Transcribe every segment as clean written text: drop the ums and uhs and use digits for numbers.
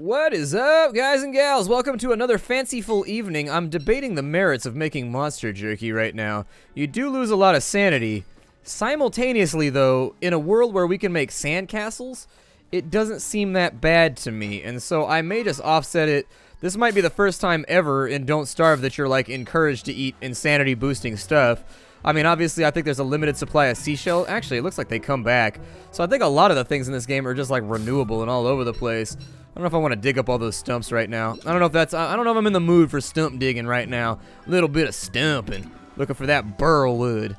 What is up, guys and gals? Welcome to another fanciful evening. I'm debating the merits of making monster jerky right now. You do lose a lot of sanity. Simultaneously, though, in a world where we can make sandcastles, it doesn't seem that bad to me, and so I may just offset it. This might be the first time ever in Don't Starve that you're, like, encouraged to eat insanity-boosting stuff. I mean, obviously, I think there's a limited supply of seashell. Actually, it looks like they come back. So I think a lot of the things in this game are just, like, renewable and all over the place. I don't know if I want to dig up all those stumps right now. I don't know if I'm in the mood for stump digging right now. A little bit of stumping. Looking for that burl wood.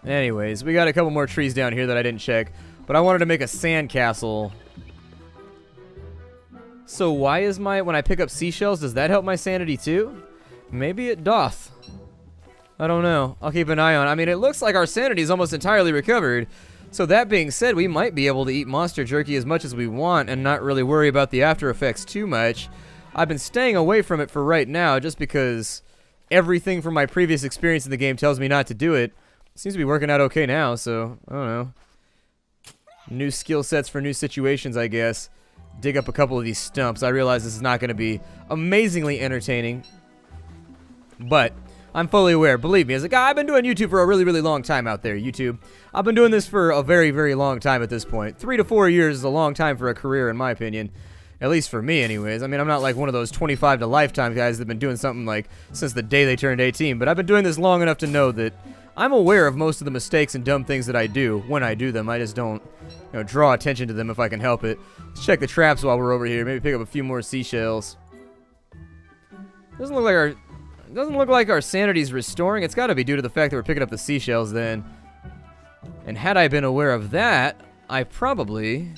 Anyways, we got a couple more trees down here that I didn't check. But I wanted to make a sandcastle. So why is when I pick up seashells, does that help my sanity too? Maybe it doth. I don't know. I'll keep an eye on it. I mean, it looks like our sanity is almost entirely recovered. So that being said, we might be able to eat monster jerky as much as we want and not really worry about the after effects too much. I've been staying away from it for right now just because everything from my previous experience in the game tells me not to do it. Seems to be working out okay now, so I don't know. New skill sets for new situations, I guess. Dig up a couple of these stumps. I realize this is not going to be amazingly entertaining, but I'm fully aware. Believe me, as a guy, I've been doing YouTube for a really, really long time out there, YouTube. I've been doing this for a very, very long time at this point. 3 to 4 years is a long time for a career, in my opinion. At least for me, anyways. I mean, I'm not like one of those 25 to lifetime guys that have been doing something like since the day they turned 18, but I've been doing this long enough to know that I'm aware of most of the mistakes and dumb things that I do when I do them. I just don't, draw attention to them if I can help it. Let's check the traps while we're over here. Maybe pick up a few more seashells. Doesn't look like our sanity's restoring. It's got to be due to the fact that we're picking up the seashells then. And had I been aware of that, I probably...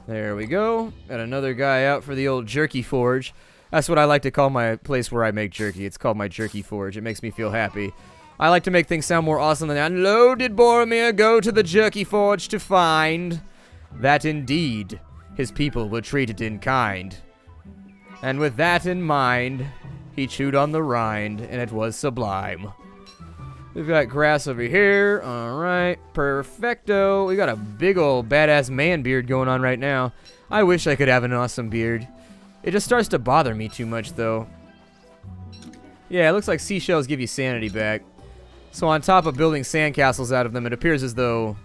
There we go. Got another guy out for the old jerky forge. That's what I like to call my place where I make jerky. It's called my jerky forge. It makes me feel happy. I like to make things sound more awesome than that. And lo did Boromir go to the jerky forge to find that indeed his people were treated in kind. And with that in mind, he chewed on the rind, and it was sublime. We've got grass over here. Alright, perfecto. We got a big old badass man beard going on right now. I wish I could have an awesome beard. It just starts to bother me too much, though. Yeah, it looks like seashells give you sanity back. So on top of building sandcastles out of them, it appears as though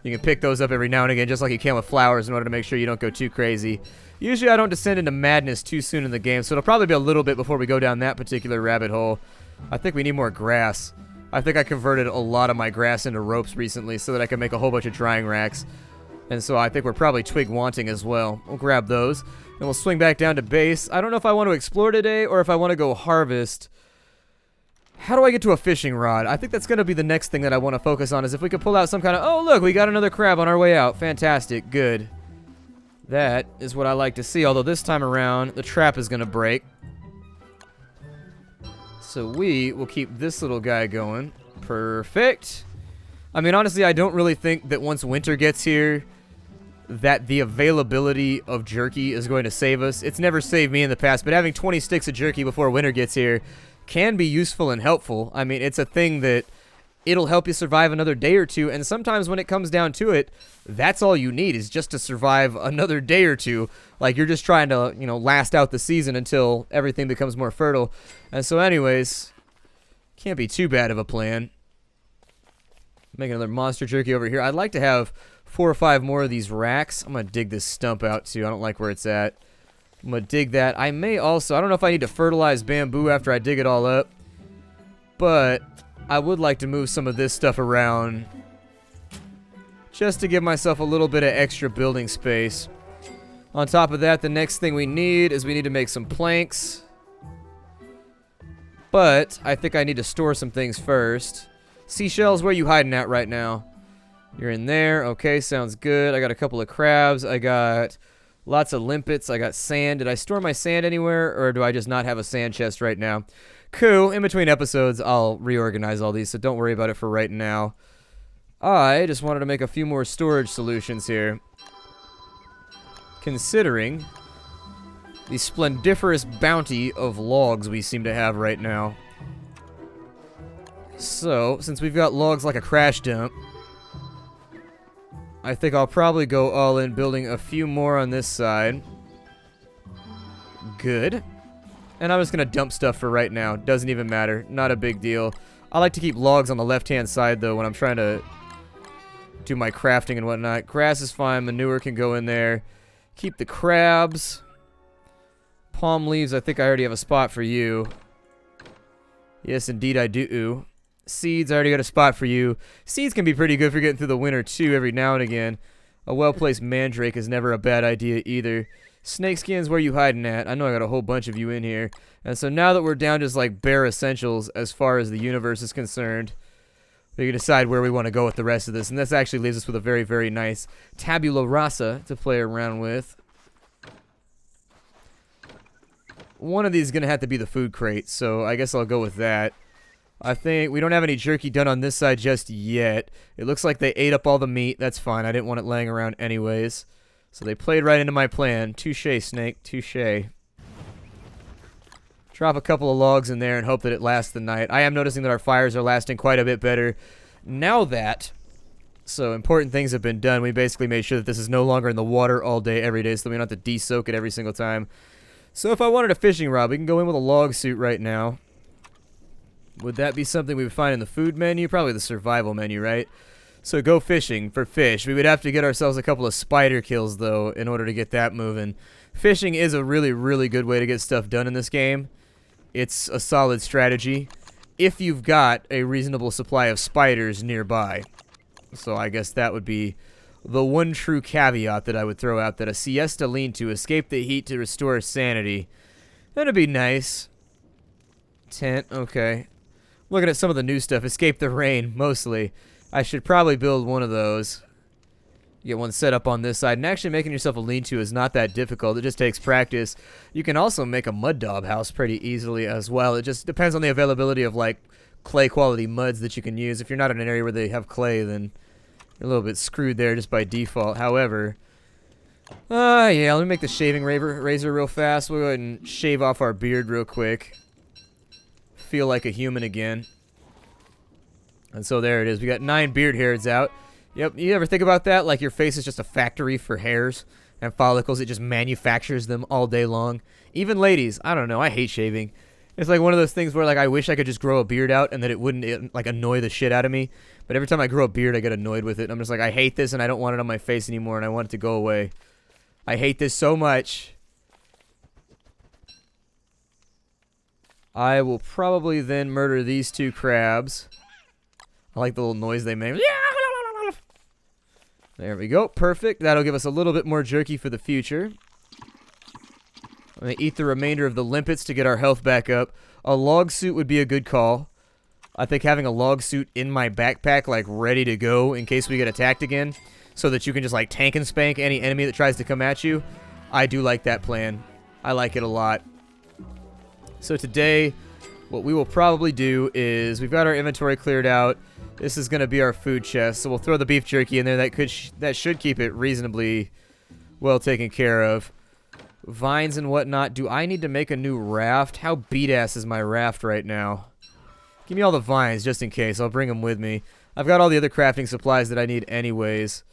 you can pick those up every now and again, just like you can with flowers, in order to make sure you don't go too crazy. Usually I don't descend into madness too soon in the game, so it'll probably be a little bit before we go down that particular rabbit hole. I think we need more grass. I think I converted a lot of my grass into ropes recently so that I can make a whole bunch of drying racks. And so I think we're probably twig wanting as well. We'll grab those, and we'll swing back down to base. I don't know if I want to explore today or if I want to go harvest. How do I get to a fishing rod? I think that's going to be the next thing that I want to focus on, is if we could pull out some kind of... Oh, look, we got another crab on our way out. Fantastic. Good. That is what I like to see, although this time around, the trap is going to break. So we will keep this little guy going. Perfect. I mean, honestly, I don't really think that once winter gets here, that the availability of jerky is going to save us. It's never saved me in the past, but having 20 sticks of jerky before winter gets here can be useful and helpful. I mean, it's a thing that it'll help you survive another day or two, and sometimes when it comes down to it, that's all you need, is just to survive another day or two. Like, you're just trying to, last out the season until everything becomes more fertile. And so anyways, can't be too bad of a plan. Make another monster jerky over here. I'd like to have 4 or 5 more of these racks. I'm going to dig this stump out too. I don't like where it's at. I'm going to dig that. I may also, I don't know if I need to fertilize bamboo after I dig it all up, but I would like to move some of this stuff around just to give myself a little bit of extra building space. On top of that, the next thing we need to make some planks. But I think I need to store some things first. Seashells, where are you hiding at right now? You're in there. Okay, sounds good. I got a couple of crabs. I got lots of limpets. I got sand. Did I store my sand anywhere, or do I just not have a sand chest right now? Cool. In between episodes, I'll reorganize all these, so don't worry about it for right now. I just wanted to make a few more storage solutions here, considering the splendiferous bounty of logs we seem to have right now. So, since we've got logs like a crash dump, I think I'll probably go all in building a few more on this side. Good. And I'm just going to dump stuff for right now. Doesn't even matter. Not a big deal. I like to keep logs on the left-hand side, though, when I'm trying to do my crafting and whatnot. Grass is fine. Manure can go in there. Keep the crabs. Palm leaves, I think I already have a spot for you. Yes, indeed I do. Seeds, I already got a spot for you. Seeds can be pretty good for getting through the winter, too, every now and again. A well-placed mandrake is never a bad idea, either. Snakeskins, where you hiding at? I know I got a whole bunch of you in here. And so now that we're down just like bare essentials as far as the universe is concerned, we can decide where we want to go with the rest of this. And this actually leaves us with a very, very nice tabula rasa to play around with. One of these is going to have to be the food crate, so I guess I'll go with that. I think we don't have any jerky done on this side just yet. It looks like they ate up all the meat. That's fine. I didn't want it laying around anyways. So they played right into my plan. Touche, snake. Touche. Drop a couple of logs in there and hope that it lasts the night. I am noticing that our fires are lasting quite a bit better now that... So important things have been done. We basically made sure that this is no longer in the water all day, every day, so we don't have to de-soak it every single time. So if I wanted a fishing rod, we can go in with a log suit right now. Would that be something we would find in the food menu? Probably the survival menu, right? So go fishing for fish. We would have to get ourselves a couple of spider kills, though, in order to get that moving. Fishing is a really, really good way to get stuff done in this game. It's a solid strategy if you've got a reasonable supply of spiders nearby. So I guess that would be the one true caveat that I would throw out, that a siesta lean-to, escape the heat to restore sanity. That'd be nice. Tent, okay. Looking at some of the new stuff, escape the rain, mostly. I should probably build one of those. Get one set up on this side. And actually making yourself a lean-to is not that difficult. It just takes practice. You can also make a mud daub house pretty easily as well. It just depends on the availability of, like, clay quality muds that you can use. If you're not in an area where they have clay, then you're a little bit screwed there just by default. However, yeah, let me make the shaving razor real fast. We'll go ahead and shave off our beard real quick. Feel like a human again. And so there it is. We got 9 beard hairs out. Yep, you ever think about that? Like your face is just a factory for hairs and follicles. It just manufactures them all day long. Even ladies, I don't know, I hate shaving. It's like one of those things where like I wish I could just grow a beard out and that it wouldn't like annoy the shit out of me. But every time I grow a beard, I get annoyed with it. I'm just like, I hate this and I don't want it on my face anymore and I want it to go away. I hate this so much. I will probably then murder these 2 crabs. I like the little noise they make. There we go. Perfect. That'll give us a little bit more jerky for the future. I'm going to eat the remainder of the limpets to get our health back up. A log suit would be a good call. I think having a log suit in my backpack, like, ready to go in case we get attacked again, so that you can just, like, tank and spank any enemy that tries to come at you. I do like that plan. I like it a lot. So today, what we will probably do is, we've got our inventory cleared out. This is going to be our food chest, so we'll throw the beef jerky in there. That should keep it reasonably well taken care of. Vines and whatnot. Do I need to make a new raft? How beat-ass is my raft right now? Give me all the vines, just in case. I'll bring them with me. I've got all the other crafting supplies that I need anyways.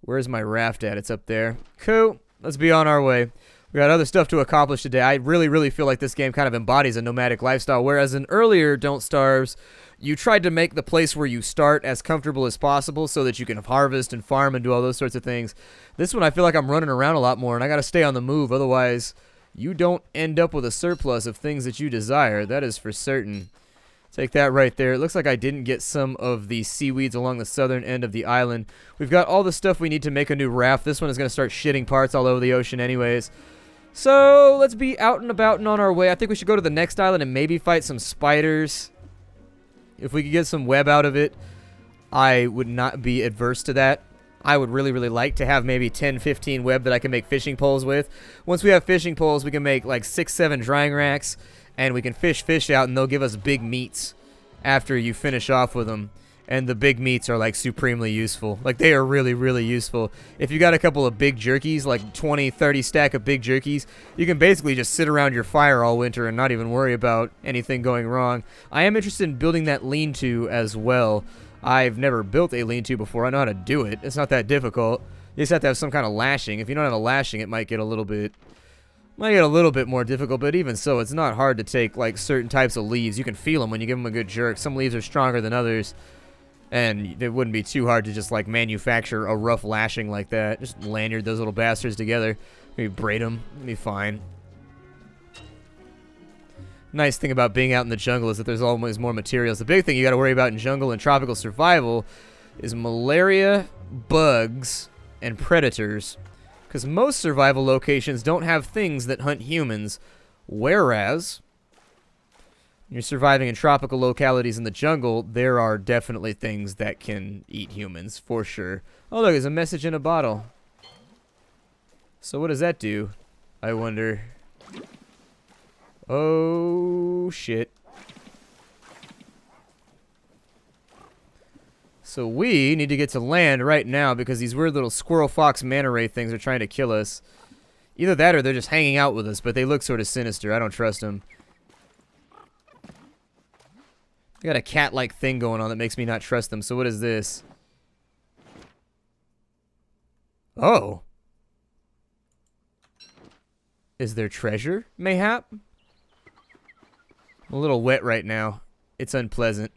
Where's my raft at? It's up there. Cool. Let's be on our way. We got other stuff to accomplish today. I really, really feel like this game kind of embodies a nomadic lifestyle, whereas in earlier Don't Starves, you tried to make the place where you start as comfortable as possible so that you can harvest and farm and do all those sorts of things. This one, I feel like I'm running around a lot more, and I got to stay on the move. Otherwise, you don't end up with a surplus of things that you desire. That is for certain. Take that right there. It looks like I didn't get some of the seaweeds along the southern end of the island. We've got all the stuff we need to make a new raft. This one is going to start shitting parts all over the ocean anyways. So, let's be out and about and on our way. I think we should go to the next island and maybe fight some spiders. If we could get some web out of it, I would not be adverse to that. I would really, really like to have maybe 10, 15 web that I can make fishing poles with. Once we have fishing poles, we can make like 6, 7 drying racks, and we can fish out, and they'll give us big meats after you finish off with them. And the big meats are like supremely useful. Like they are really, really useful. If you got a couple of big jerkies, like 20, 30 stack of big jerkies, you can basically just sit around your fire all winter and not even worry about anything going wrong. I am interested in building that lean-to as well. I've never built a lean-to before. I know how to do it. It's not that difficult. You just have to have some kind of lashing. If you don't have a lashing, it might get a little bit Might get a little bit more difficult, but even so, it's not hard to take, like, certain types of leaves. You can feel them when you give them a good jerk. Some leaves are stronger than others, and it wouldn't be too hard to just, like, manufacture a rough lashing like that. Just lanyard those little bastards together. Maybe braid them. It'll be fine. Nice thing about being out in the jungle is that there's always more materials. The big thing you got to worry about in jungle and tropical survival is malaria, bugs, and predators. Because most survival locations don't have things that hunt humans, whereas when you're surviving in tropical localities in the jungle, there are definitely things that can eat humans, for sure. Oh, look, there's a message in a bottle. So what does that do, I wonder? Oh, shit. So we need to get to land right now because these weird little squirrel fox manta ray things are trying to kill us. Either that or they're just hanging out with us, but they look sort of sinister. I don't trust them. They got a cat-like thing going on that makes me not trust them. So what is this? Oh. Is there treasure, mayhap? I'm a little wet right now. It's unpleasant.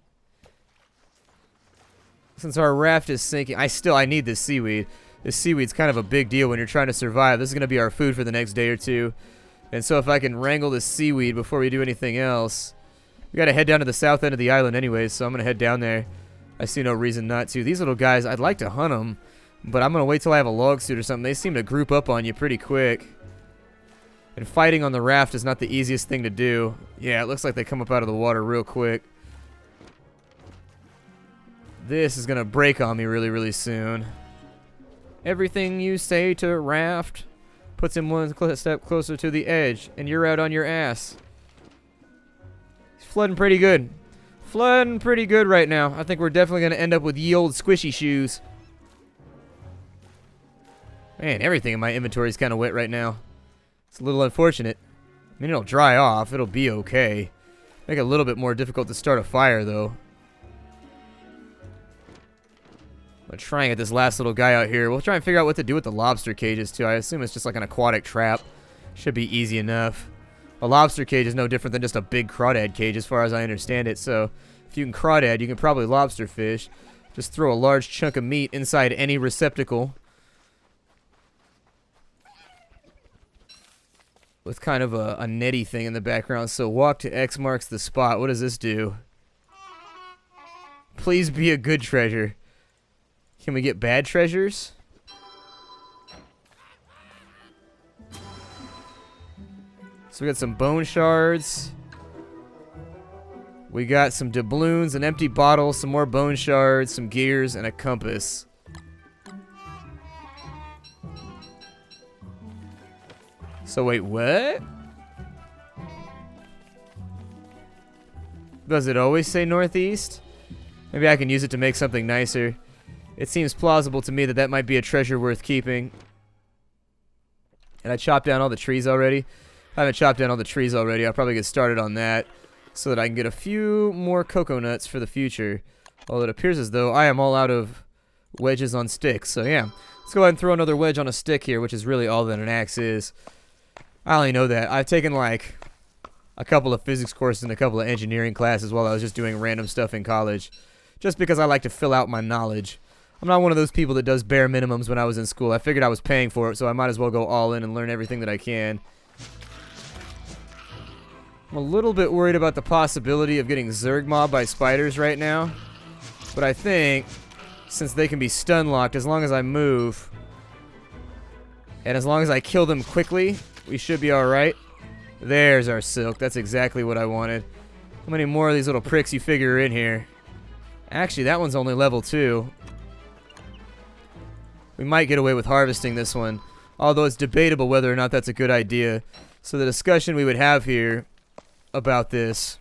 Since our raft is sinking, I need this seaweed. This seaweed's kind of a big deal when you're trying to survive. This is going to be our food for the next day or two. And so if I can wrangle this seaweed before we do anything else, we got to head down to the south end of the island anyways, so I'm going to head down there. I see no reason not to. These little guys, I'd like to hunt them, but I'm going to wait till I have a log suit or something. They seem to group up on you pretty quick. And fighting on the raft is not the easiest thing to do. Yeah, it looks like they come up out of the water real quick. This is going to break on me really, really soon. Everything you say to raft puts him one step closer to the edge, and you're out on your ass. He's flooding pretty good. Flooding pretty good right now. I think we're definitely going to end up with ye old squishy shoes. Man, everything in my inventory is kind of wet right now. It's a little unfortunate. I mean, it'll dry off. It'll be okay. Make it a little bit more difficult to start a fire, though. I'm trying to get this last little guy out here. We'll try and figure out what to do with the lobster cages, too. I assume it's just like an aquatic trap. Should be easy enough. A lobster cage is no different than just a big crawdad cage, as far as I understand it. So, if you can crawdad, you can probably lobster fish. Just throw a large chunk of meat inside any receptacle. With kind of a netty thing in the background. So, walk to X marks the spot. What does this do? Please be a good treasure. Can we get bad treasures? So we got some bone shards. We got some doubloons, an empty bottle, some more bone shards, some gears, and a compass. So wait, what? Does it always say northeast? Maybe I can use it to make something nicer. It seems plausible to me that that might be a treasure worth keeping. And I chopped down all the trees already. I haven't chopped down all the trees already. I'll probably get started on that so that I can get a few more cocoa nuts for the future. Although it appears as though I am all out of wedges on sticks. So yeah, let's go ahead and throw another wedge on a stick here, which is really all that an axe is. I only know that. I've taken like a couple of physics courses and a couple of engineering classes while I was just doing random stuff in college. Just because I like to fill out my knowledge. I'm not one of those people that does bare minimums when I was in school. I figured I was paying for it, so I might as well go all in and learn everything that I can. I'm a little bit worried about the possibility of getting Zerg mobbed by spiders right now. But I think, since they can be stun locked as long as I move, and as long as I kill them quickly, we should be alright. There's our silk. That's exactly what I wanted. How many more of these little pricks you figure are in here? Actually, that one's only level 2. We might get away with harvesting this one, although it's debatable whether or not that's a good idea. So the discussion we would have here about this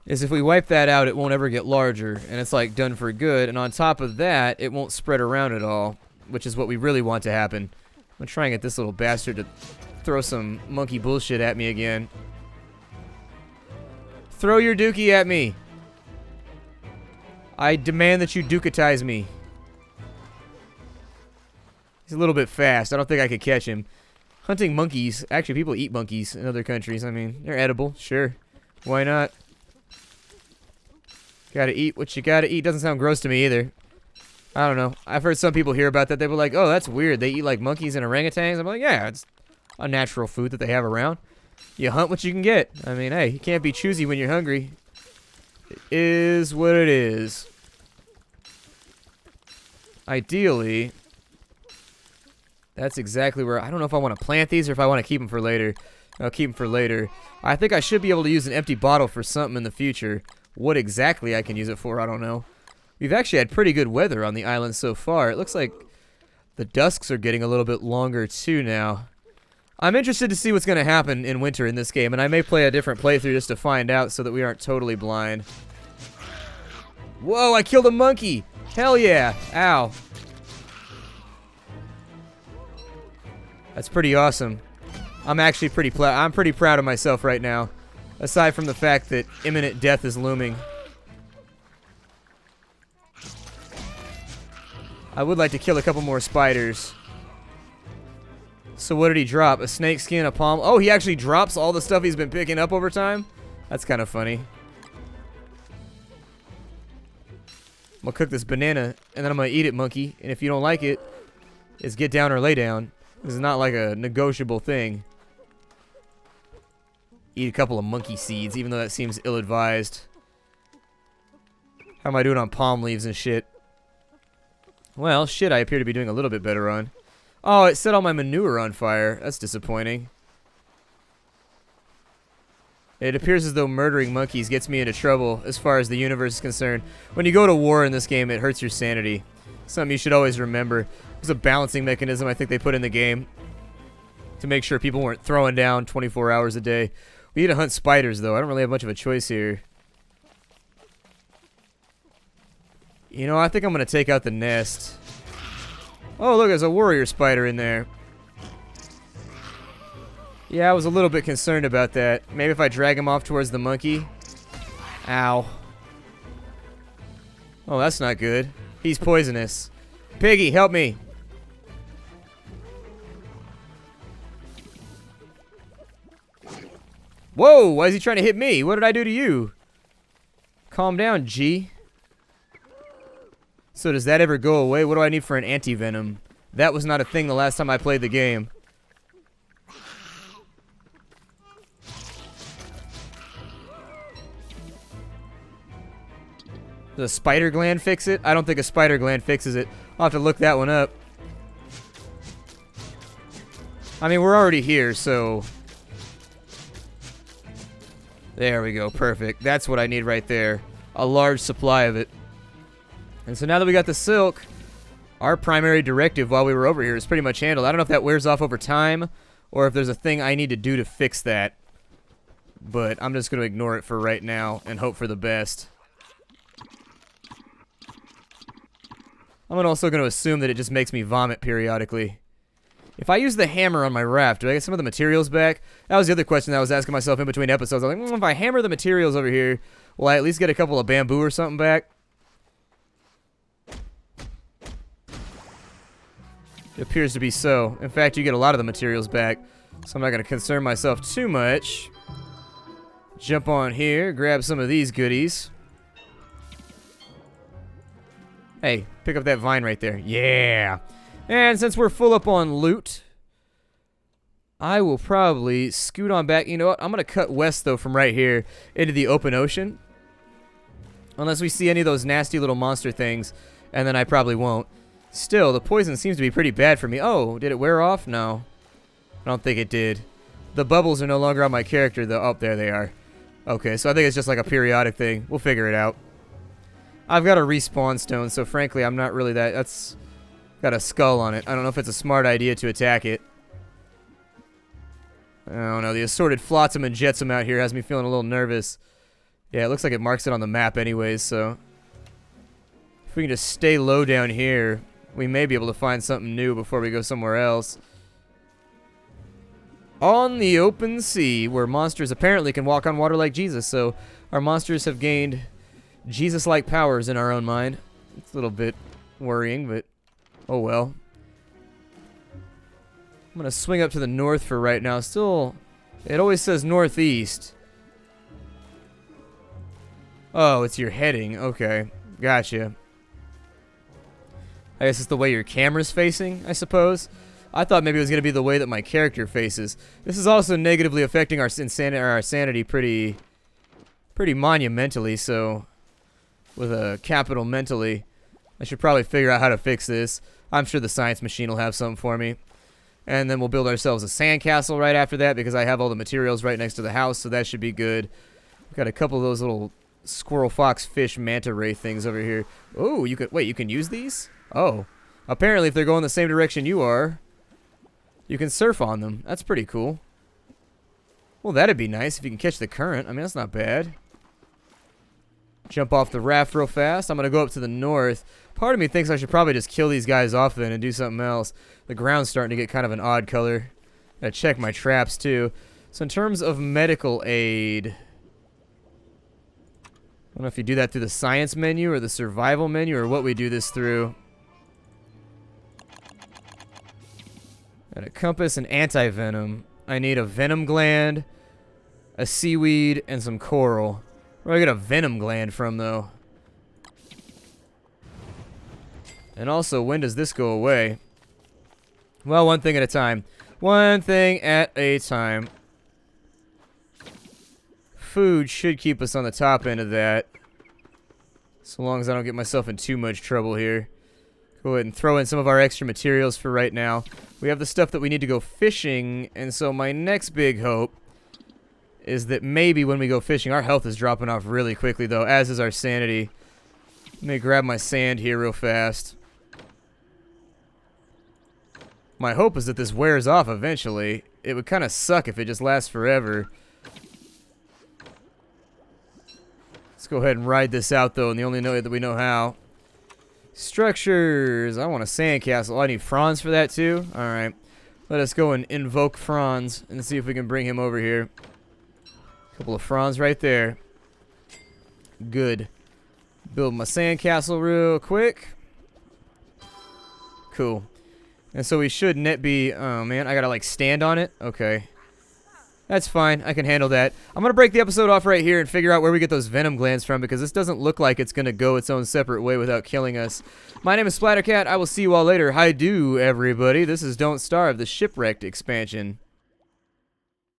is if we wipe that out, it won't ever get larger, and it's like done for good, and on top of that, it won't spread around at all, which is what we really want to happen. I'm gonna try and get this little bastard to throw some monkey bullshit at me again. Throw your dookie at me. I demand that you dukatize me. He's a little bit fast. I don't think I could catch him. Hunting monkeys. Actually, people eat monkeys in other countries. I mean, they're edible. Sure. Why not? Gotta eat what you gotta eat. Doesn't sound gross to me either. I don't know. I've heard some people hear about that. They were like, oh, that's weird. They eat like monkeys and orangutans. I'm like, yeah, it's a natural food that they have around. You hunt what you can get. I mean, hey, you can't be choosy when you're hungry. It is what it is. Ideally, that's exactly where... I don't know if I want to plant these or if I want to keep them for later. I'll keep them for later. I think I should be able to use an empty bottle for something in the future. What exactly I can use it for, I don't know. We've actually had pretty good weather on the island so far. It looks like the dusks are getting a little bit longer too now. I'm interested to see what's going to happen in winter in this game, and I may play a different playthrough just to find out so that we aren't totally blind. Whoa, I killed a monkey! Hell yeah! Ow. That's pretty awesome. I'm actually pretty proud of myself right now. Aside from the fact that imminent death is looming. I would like to kill a couple more spiders. So what did he drop? A snake skin, a palm... Oh, he actually drops all the stuff he's been picking up over time? That's kind of funny. I'm gonna cook this banana, and then I'm gonna eat it, monkey. And if you don't like it, it's get down or lay down. This is not like a negotiable thing. Eat a couple of monkey seeds, even though that seems ill-advised. How am I doing on palm leaves and shit? Well, shit, I appear to be doing a little bit better on. Oh, it set all my manure on fire. That's disappointing. It appears as though murdering monkeys gets me into trouble as far as the universe is concerned. When you go to war in this game, it hurts your sanity. Something you should always remember. It's a balancing mechanism I think they put in the game to make sure people weren't throwing down 24 hours a day. We need to hunt spiders, though. I don't really have much of a choice here. You know, I think I'm going to take out the nest. Oh, look, there's a warrior spider in there. Yeah, I was a little bit concerned about that. Maybe if I drag him off towards the monkey. Ow. Oh, that's not good. He's poisonous. Piggy, help me. Whoa, why is he trying to hit me? What did I do to you? Calm down, G. So does that ever go away? What do I need for an anti-venom? That was not a thing the last time I played the game. Does a spider gland fix it? I don't think a spider gland fixes it. I'll have to look that one up. I mean, we're already here, so... There we go, perfect. That's what I need right there. A large supply of it. And so now that we got the silk, our primary directive while we were over here is pretty much handled. I don't know if that wears off over time, or if there's a thing I need to do to fix that. But I'm just going to ignore it for right now and hope for the best. I'm also going to assume that it just makes me vomit periodically. If I use the hammer on my raft, do I get some of the materials back? That was the other question that I was asking myself in between episodes. I was like, if I hammer the materials over here, will I at least get a couple of bamboo or something back? It appears to be so. In fact, you get a lot of the materials back, so I'm not going to concern myself too much. Jump on here, grab some of these goodies. Hey, pick up that vine right there. Yeah! And since we're full up on loot, I will probably scoot on back. You know what? I'm going to cut west, though, from right here into the open ocean. Unless we see any of those nasty little monster things, and then I probably won't. Still, the poison seems to be pretty bad for me. Oh, did it wear off? No. I don't think it did. The bubbles are no longer on my character, though. Oh, there they are. Okay, so I think it's just like a periodic thing. We'll figure it out. I've got a respawn stone, so frankly, I'm not really that... That's got a skull on it. I don't know if it's a smart idea to attack it. I don't know. The assorted flotsam and jetsam out here has me feeling a little nervous. Yeah, it looks like it marks it on the map anyways, so... If we can just stay low down here, we may be able to find something new before we go somewhere else. On the open sea, where monsters apparently can walk on water like Jesus, so our monsters have gained Jesus-like powers in our own mind. It's a little bit worrying, but oh well. I'm going to swing up to the north for right now. Still, it always says northeast. Oh, it's your heading. Okay, gotcha. I guess it's the way your camera's facing, I suppose. I thought maybe it was going to be the way that my character faces. This is also negatively affecting our sanity pretty monumentally, so with a capital mentally, I should probably figure out how to fix this. I'm sure the science machine will have something for me. And then we'll build ourselves a sandcastle right after that because I have all the materials right next to the house, so that should be good. We've got a couple of those little squirrel, fox, fish, manta ray things over here. Oh, you can use these? Oh, apparently if they're going the same direction you are, you can surf on them. That's pretty cool. Well, that'd be nice if you can catch the current. I mean, that's not bad. Jump off the raft real fast. I'm going to go up to the north. Part of me thinks I should probably just kill these guys off then and do something else. The ground's starting to get kind of an odd color. Gotta check my traps too. So in terms of medical aid, I don't know if you do that through the science menu or the survival menu or what we do this through. Got a compass and anti-venom. I need a venom gland, a seaweed, and some coral. Where do I get a venom gland from, though? And also, when does this go away? Well, one thing at a time. One thing at a time. Food should keep us on the top end of that. So long as I don't get myself in too much trouble here. Go ahead and throw in some of our extra materials for right now. We have the stuff that we need to go fishing, and so my next big hope is that maybe when we go fishing, our health is dropping off really quickly, though, as is our sanity. Let me grab my sand here real fast. My hope is that this wears off eventually. It would kind of suck if it just lasts forever. Let's go ahead and ride this out, though, and the only way that we know how. Structures. I want a sandcastle. I need Franz for that too. Alright. Let us go and invoke Franz and see if we can bring him over here. Couple of Franz right there. Good. Build my sandcastle real quick. Cool. And so we should net be... Oh man, I gotta like stand on it? Okay. That's fine. I can handle that. I'm going to break the episode off right here and figure out where we get those venom glands from because this doesn't look like it's going to go its own separate way without killing us. My name is Splattercat. I will see you all later. Hi do, everybody. This is Don't Starve, the Shipwrecked expansion.